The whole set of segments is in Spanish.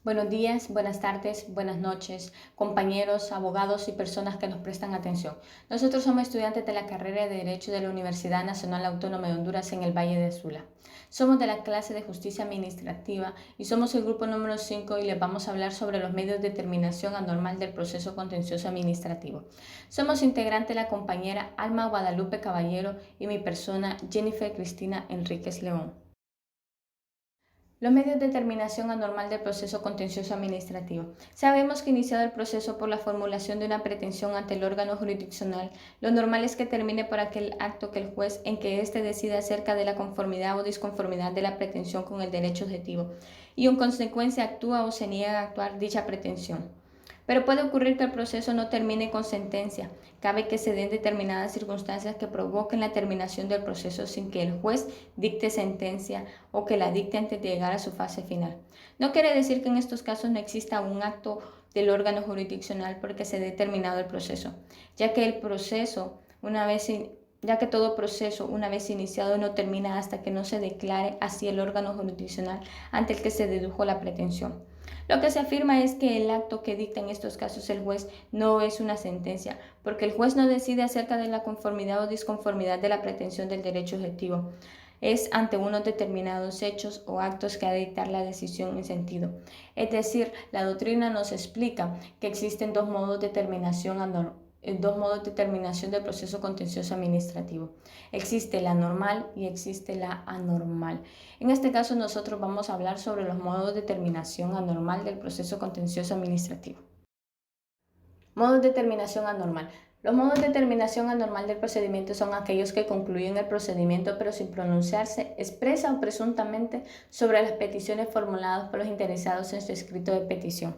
Buenos días, buenas tardes, buenas noches, compañeros, abogados y personas que nos prestan atención. Nosotros somos estudiantes de la carrera de Derecho de la Universidad Nacional Autónoma de Honduras en el Valle de Sula. Somos de la clase de Justicia Administrativa y somos el grupo número 5 y les vamos a hablar sobre los medios de determinación anormal del proceso contencioso administrativo. Somos integrantes la compañera Alma Guadalupe Caballero y mi persona Jennifer Cristina Enríquez León. Los medios de determinación anormal del proceso contencioso administrativo. Sabemos que iniciado el proceso por la formulación de una pretensión ante el órgano jurisdiccional, lo normal es que termine por aquel acto que el juez en que éste decida acerca de la conformidad o disconformidad de la pretensión con el derecho objetivo y en consecuencia actúa o se niega a actuar dicha pretensión. Pero puede ocurrir que el proceso no termine con sentencia. Cabe que se den determinadas circunstancias que provoquen la terminación del proceso sin que el juez dicte sentencia o que la dicte antes de llegar a su fase final. No quiere decir que en estos casos no exista un acto del órgano jurisdiccional porque se dé terminado el proceso, ya que todo proceso, una vez iniciado, no termina hasta que no se declare así el órgano jurisdiccional ante el que se dedujo la pretensión. Lo que se afirma es que el acto que dicta en estos casos el juez no es una sentencia, porque el juez no decide acerca de la conformidad o disconformidad de la pretensión del derecho objetivo. Es ante unos determinados hechos o actos que ha de dictar la decisión en sentido. Es decir, la doctrina nos explica que existen dos modos de determinación del proceso contencioso administrativo. Existe la normal y existe la anormal. En este caso nosotros vamos a hablar sobre los modos de determinación anormal del proceso contencioso administrativo. Modos de determinación anormal. Los modos de determinación anormal del procedimiento son aquellos que concluyen el procedimiento pero sin pronunciarse expresa o presuntamente sobre las peticiones formuladas por los interesados en su escrito de petición.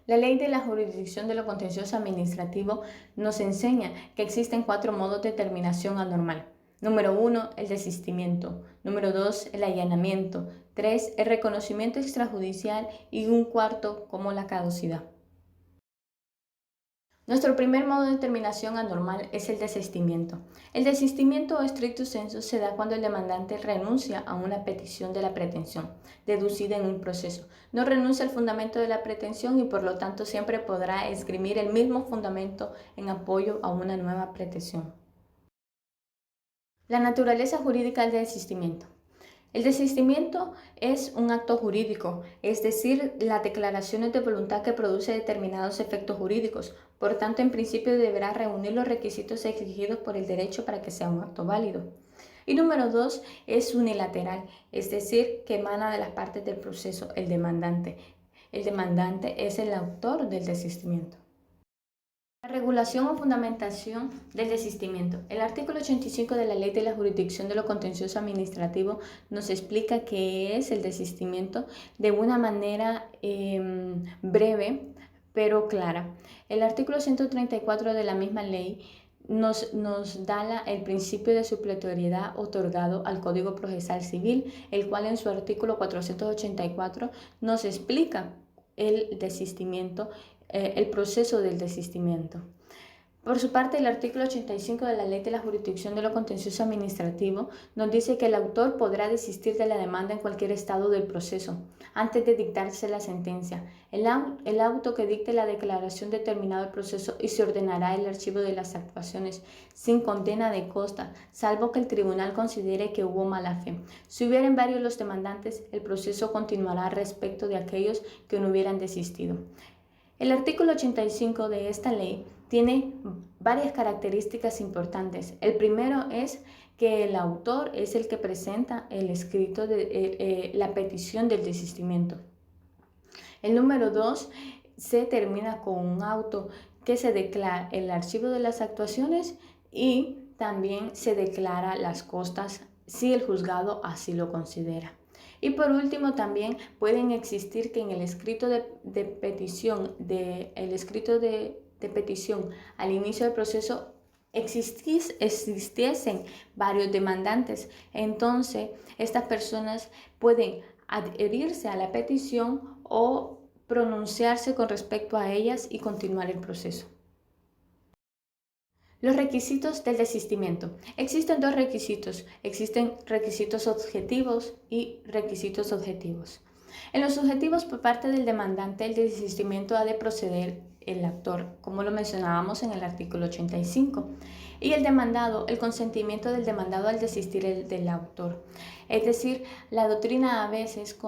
La ley de la jurisdicción de lo contencioso administrativo nos enseña que existen 4 modos de determinación anormal. Número 1, el desistimiento. Número 2, el allanamiento. 3, el reconocimiento extrajudicial y un cuarto como la caducidad. Nuestro primer modo de determinación anormal es el desistimiento. El desistimiento o stricto sensu se da cuando el demandante renuncia a una petición de la pretensión, deducida en un proceso. No renuncia al fundamento de la pretensión y por lo tanto siempre podrá esgrimir el mismo fundamento en apoyo a una nueva pretensión. La naturaleza jurídica del desistimiento. El desistimiento es un acto jurídico, es decir, las declaraciones de voluntad que produce determinados efectos jurídicos. Por tanto, en principio deberá reunir los requisitos exigidos por el derecho para que sea un acto válido. Y número 2 es unilateral, es decir, que emana de las partes del proceso, el demandante. El demandante es el autor del desistimiento. La regulación o fundamentación del desistimiento. El artículo 85 de la Ley de la Jurisdicción de lo Contencioso Administrativo nos explica qué es el desistimiento de una manera breve pero clara. El artículo 134 de la misma ley nos da el principio de supletoriedad otorgado al Código Procesal Civil, el cual en su artículo 484 nos explica el desistimiento, el proceso del desistimiento. Por su parte, el artículo 85 de la Ley de la Jurisdicción de lo Contencioso Administrativo nos dice que el autor podrá desistir de la demanda en cualquier estado del proceso, antes de dictarse la sentencia. El auto que dicte la declaración de terminado el proceso y se ordenará el archivo de las actuaciones, sin condena de costa, salvo que el tribunal considere que hubo mala fe. Si hubieran varios los demandantes, el proceso continuará respecto de aquellos que no hubieran desistido. El artículo 85 de esta ley tiene varias características importantes. El primero es que el autor es el que presenta el escrito de la petición del desistimiento. El número 2 se termina con un auto que se declara el archivo de las actuaciones y también se declara las costas si el juzgado así lo considera. Y por último, también pueden existir que en el escrito de petición al inicio del proceso existiesen varios demandantes. Entonces, estas personas pueden adherirse a la petición o pronunciarse con respecto a ellas y continuar el proceso. Los requisitos del desistimiento. Existen 2 requisitos. Existen requisitos objetivos y requisitos objetivos. En los subjetivos por parte del demandante, el desistimiento ha de proceder el actor, como lo mencionábamos en el artículo 85, y el demandado, el consentimiento del demandado al desistir del autor. Es decir, la doctrina a veces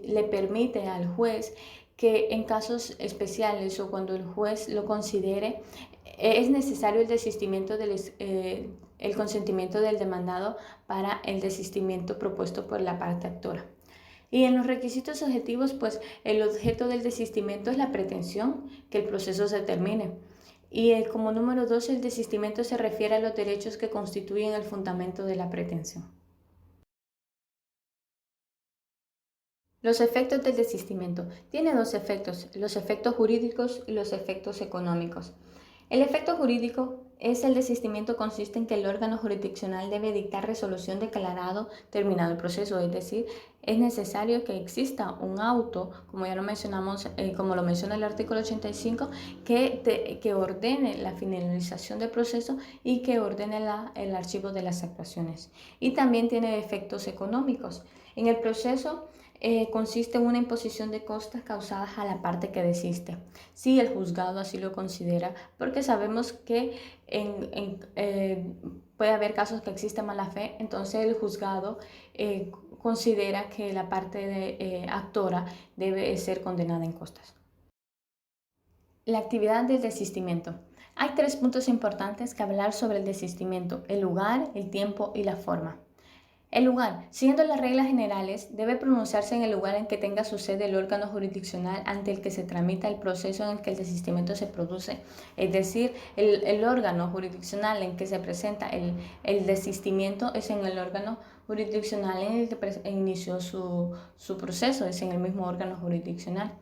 le permite al juez que en casos especiales o cuando el juez lo considere, es necesario el desistimiento el consentimiento del demandado para el desistimiento propuesto por la parte actora. Y en los requisitos objetivos, pues el objeto del desistimiento es la pretensión que el proceso se termine. Y como número 2, el desistimiento se refiere a los derechos que constituyen el fundamento de la pretensión. Los efectos del desistimiento. Tiene dos efectos, los efectos jurídicos y los efectos económicos. El efecto jurídico es el desistimiento consiste en que el órgano jurisdiccional debe dictar resolución declarado terminado el proceso, es decir, es necesario que exista un auto, como ya lo mencionamos, como lo menciona el artículo 85, que ordene la finalización del proceso y que ordene el archivo de las actuaciones. Y también tiene efectos económicos. En el proceso consiste en una imposición de costas causadas a la parte que desiste, si el juzgado así lo considera, porque sabemos que puede haber casos que existe mala fe, entonces el juzgado considera que la parte actora debe ser condenada en costas. La actividad del desistimiento. Hay 3 puntos importantes que hablar sobre el desistimiento: el lugar, el tiempo y la forma. El lugar. Siguiendo las reglas generales, debe pronunciarse en el lugar en que tenga su sede el órgano jurisdiccional ante el que se tramita el proceso en el que el desistimiento se produce. Es decir, el órgano jurisdiccional en que se presenta el desistimiento es en el órgano jurisdiccional en el que inició su proceso, es en el mismo órgano jurisdiccional.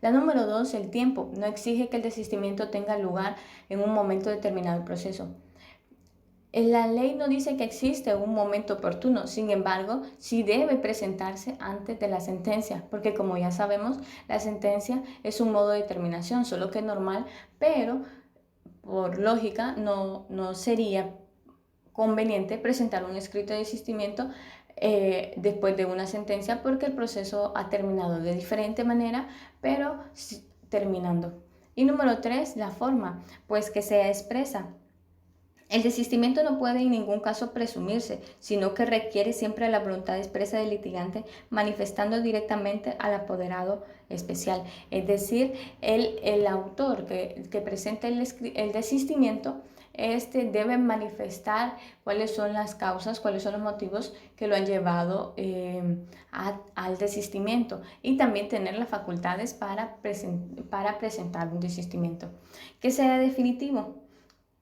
La número 2, el tiempo. No exige que el desistimiento tenga lugar en un momento determinado del proceso. La ley no dice que existe un momento oportuno, sin embargo, sí debe presentarse antes de la sentencia, porque como ya sabemos, la sentencia es un modo de determinación, solo que es normal, pero por lógica no sería conveniente presentar un escrito de desistimiento después de una sentencia, porque el proceso ha terminado de diferente manera, pero terminando. Y número 3, la forma, pues que sea expresa. El desistimiento no puede en ningún caso presumirse, sino que requiere siempre la voluntad expresa del litigante manifestando directamente al apoderado especial. Es decir, el autor que presenta el desistimiento debe manifestar cuáles son las causas, cuáles son los motivos que lo han llevado al desistimiento, y también tener las facultades para presentar un desistimiento que sea definitivo.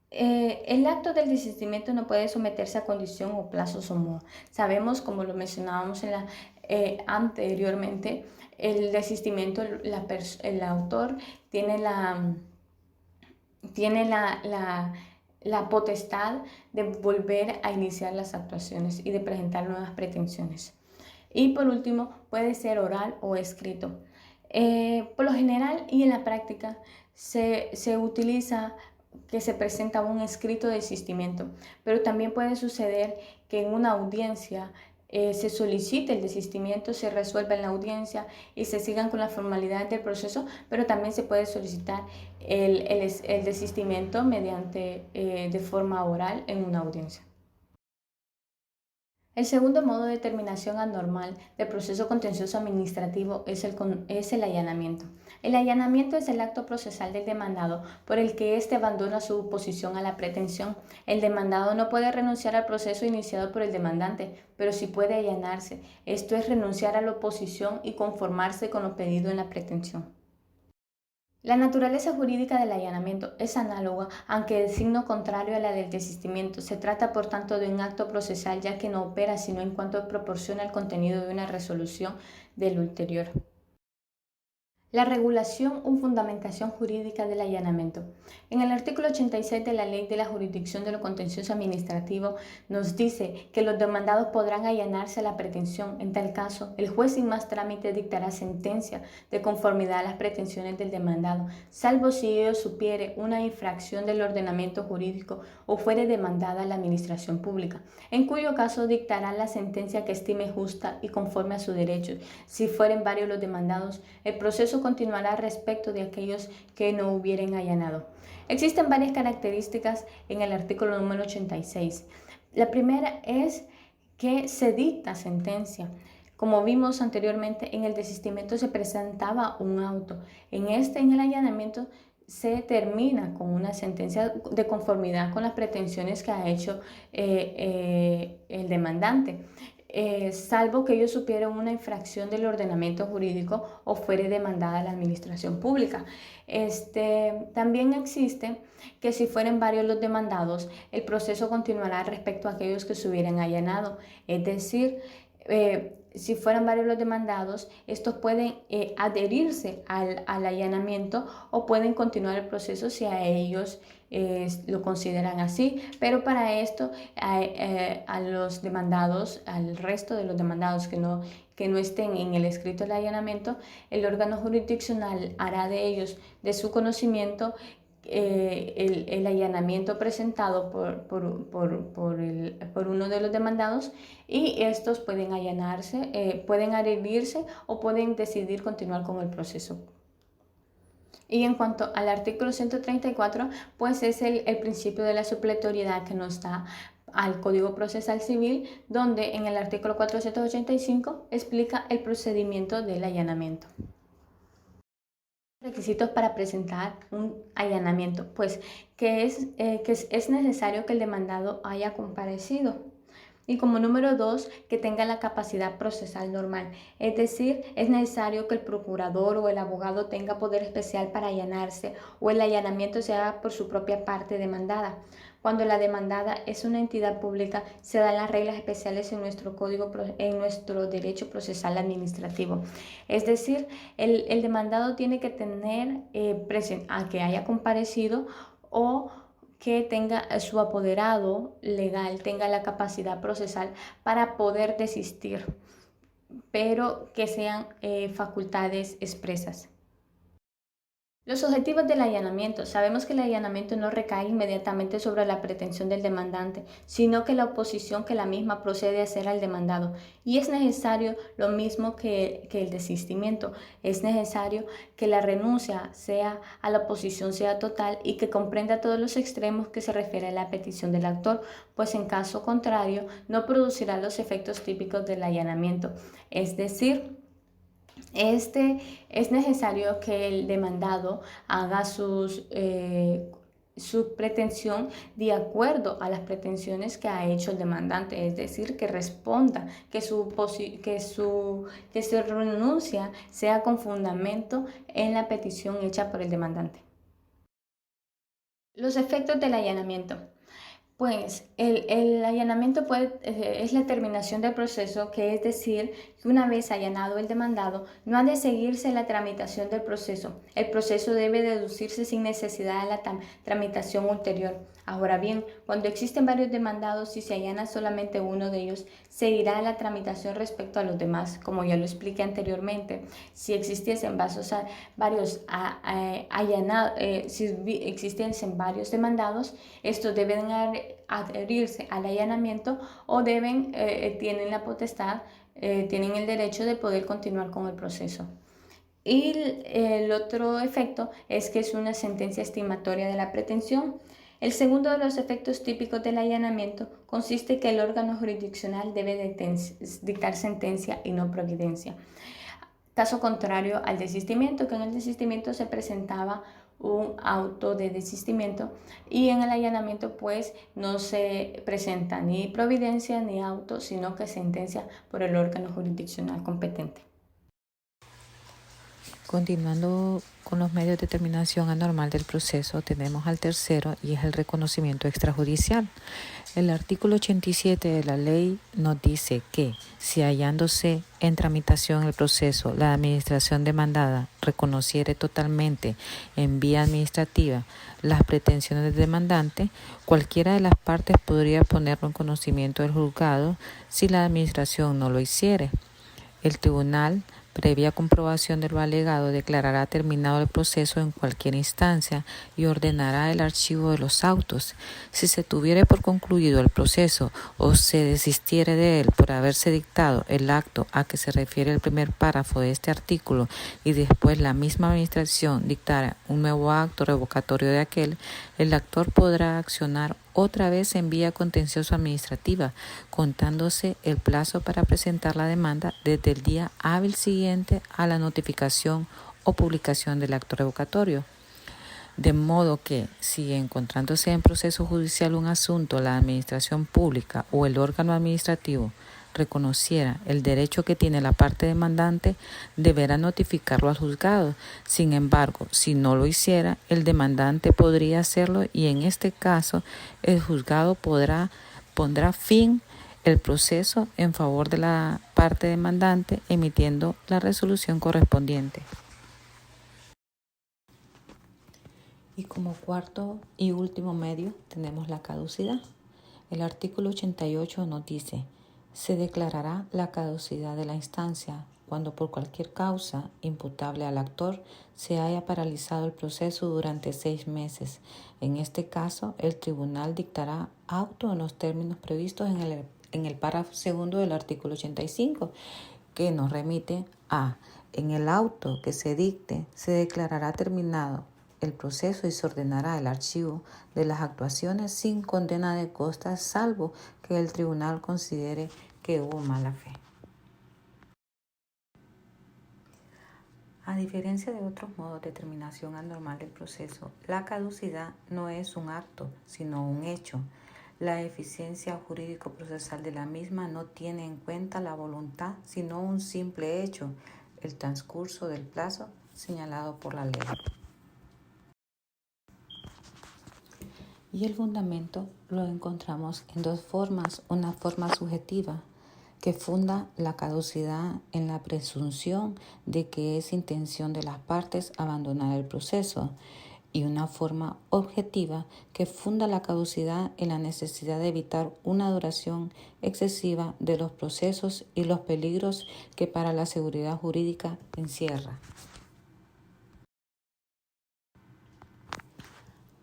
El acto del desistimiento no puede someterse a condición o plazos o modo. Sabemos, como lo mencionábamos anteriormente, el desistimiento, el autor tiene la potestad de volver a iniciar las actuaciones y de presentar nuevas pretensiones. Y por último, puede ser oral o escrito. Por lo general y en la práctica se utiliza que se presenta un escrito de desistimiento, pero también puede suceder que en una audiencia se solicite el desistimiento, se resuelva en la audiencia y se sigan con las formalidades del proceso, pero también se puede solicitar el desistimiento de forma oral en una audiencia. El segundo modo de determinación anormal del proceso contencioso administrativo es el allanamiento. El allanamiento es el acto procesal del demandado por el que éste abandona su oposición a la pretensión. El demandado no puede renunciar al proceso iniciado por el demandante, pero sí puede allanarse. Esto es renunciar a la oposición y conformarse con lo pedido en la pretensión. La naturaleza jurídica del allanamiento es análoga, aunque de signo contrario a la del desistimiento. Se trata, por tanto, de un acto procesal, ya que no opera sino en cuanto proporciona el contenido de una resolución del ulterior. La regulación o fundamentación jurídica del allanamiento. En el artículo 86 de la Ley de la Jurisdicción de lo Contencioso Administrativo nos dice que los demandados podrán allanarse a la pretensión. En tal caso, el juez sin más trámite dictará sentencia de conformidad a las pretensiones del demandado, salvo si ello supiere una infracción del ordenamiento jurídico o fuere demandada a la administración pública, en cuyo caso dictará la sentencia que estime justa y conforme a sus derechos. Si fueren varios los demandados, el proceso continuará respecto de aquellos que no hubieren allanado. Existen varias características en el artículo número 86. La primera es que se dicta sentencia. Como vimos anteriormente, en el desistimiento se presentaba un auto. En el allanamiento, se termina con una sentencia de conformidad con las pretensiones que ha hecho el demandante. Salvo que ellos supieran una infracción del ordenamiento jurídico o fuere demandada a la administración pública. También existe que si fueren varios los demandados, el proceso continuará respecto a aquellos que se hubieran allanado. Es decir, si fueran varios los demandados, estos pueden adherirse al allanamiento o pueden continuar el proceso si a ellos lo consideran así, pero para esto a los demandados, al resto de los demandados que no estén en el escrito del allanamiento, el órgano jurisdiccional hará de ellos, de su conocimiento, el allanamiento presentado por uno de los demandados, y estos pueden allanarse, pueden adherirse o pueden decidir continuar con el proceso. Y en cuanto al artículo 134, pues es el principio de la supletoriedad que nos da al Código Procesal Civil, donde en el artículo 485 explica el procedimiento del allanamiento. Requisitos para presentar un allanamiento, pues que es necesario que el demandado haya comparecido. Y como número 2, que tenga la capacidad procesal normal, es decir, es necesario que el procurador o el abogado tenga poder especial para allanarse o el allanamiento se haga por su propia parte demandada. Cuando la demandada es una entidad pública, se dan las reglas especiales en nuestro derecho procesal administrativo. Es decir, el demandado tiene que tener a que haya comparecido o que tenga su apoderado legal, tenga la capacidad procesal para poder desistir, pero que sean facultades expresas. Los objetivos del allanamiento. Sabemos que el allanamiento no recae inmediatamente sobre la pretensión del demandante, sino que la oposición que la misma procede a hacer al demandado. Y es necesario lo mismo que el desistimiento. Es necesario que la renuncia a la oposición sea total y que comprenda todos los extremos que se refiere a la petición del autor, pues en caso contrario no producirá los efectos típicos del allanamiento. Es decir, es necesario que el demandado haga su pretensión de acuerdo a las pretensiones que ha hecho el demandante, es decir, que responda, que su renuncia sea con fundamento en la petición hecha por el demandante. Los efectos del allanamiento. Pues el allanamiento es la terminación del proceso, que es decir, que una vez allanado el demandado, no ha de seguirse la tramitación del proceso. El proceso debe deducirse sin necesidad de la tramitación ulterior. Ahora bien, cuando existen varios demandados y se allana solamente uno de ellos, seguirá la tramitación respecto a los demás, como ya lo expliqué anteriormente. Si existiesen varios demandados, estos deben adherirse al allanamiento o tienen la potestad, tienen el derecho de poder continuar con el proceso. Y el otro efecto es que es una sentencia estimatoria de la pretensión. El segundo de los efectos típicos del allanamiento consiste en que el órgano jurisdiccional debe dictar sentencia y no providencia. Caso contrario al desistimiento, que en el desistimiento se presentaba un auto de desistimiento y en el allanamiento pues no se presenta ni providencia ni auto, sino que sentencia por el órgano jurisdiccional competente. Continuando con los medios de determinación anormal del proceso, tenemos al tercero y es el reconocimiento extrajudicial. El artículo 87 de la ley nos dice que si hallándose en tramitación el proceso, la administración demandada reconociere totalmente en vía administrativa las pretensiones del demandante, cualquiera de las partes podría ponerlo en conocimiento del juzgado si la administración no lo hiciere. El tribunal, previa comprobación de lo alegado, declarará terminado el proceso en cualquier instancia y ordenará el archivo de los autos. Si se tuviere por concluido el proceso o se desistiere de él por haberse dictado el acto a que se refiere el primer párrafo de este artículo y después la misma administración dictara un nuevo acto revocatorio de aquel, el actor podrá accionar otra vez en vía contencioso administrativa, contándose el plazo para presentar la demanda desde el día hábil siguiente a la notificación o publicación del acto revocatorio. De modo que, si encontrándose en proceso judicial un asunto, la administración pública o el órgano administrativo reconociera el derecho que tiene la parte demandante, deberá notificarlo al juzgado. Sin embargo, si no lo hiciera, el demandante podría hacerlo y en este caso el juzgado pondrá fin al proceso en favor de la parte demandante, emitiendo la resolución correspondiente. Y como cuarto y último medio tenemos la caducidad. El artículo 88 nos dice: se declarará la caducidad de la instancia cuando por cualquier causa imputable al actor se haya paralizado el proceso durante 6 meses. En este caso, el tribunal dictará auto en los términos previstos en el párrafo segundo del artículo 85, que nos remite a: en el auto que se dicte se declarará terminado el proceso y se ordenará el archivo de las actuaciones sin condena de costas, salvo que el tribunal considere que hubo mala fe. A diferencia de otros modos de determinación anormal del proceso, la caducidad no es un acto, sino un hecho. La eficiencia jurídico-procesal de la misma no tiene en cuenta la voluntad, sino un simple hecho, el transcurso del plazo señalado por la ley. Y el fundamento lo encontramos en dos formas: una forma subjetiva, que funda la caducidad en la presunción de que es intención de las partes abandonar el proceso, y una forma objetiva que funda la caducidad en la necesidad de evitar una duración excesiva de los procesos y los peligros que para la seguridad jurídica encierra.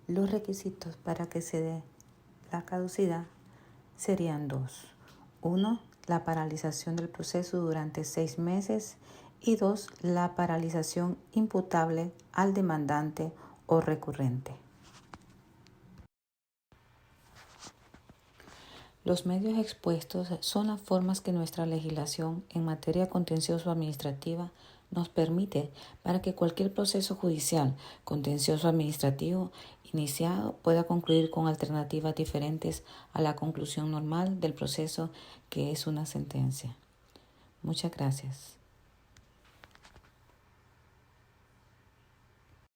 Los requisitos para que se dé la caducidad serían dos. 1. La paralización del proceso durante 6 meses y 2. La paralización imputable al demandante o recurrente. Los medios expuestos son las formas que nuestra legislación en materia contencioso-administrativa nos permite para que cualquier proceso judicial contencioso-administrativo iniciado pueda concluir con alternativas diferentes a la conclusión normal del proceso, que es una sentencia. Muchas gracias.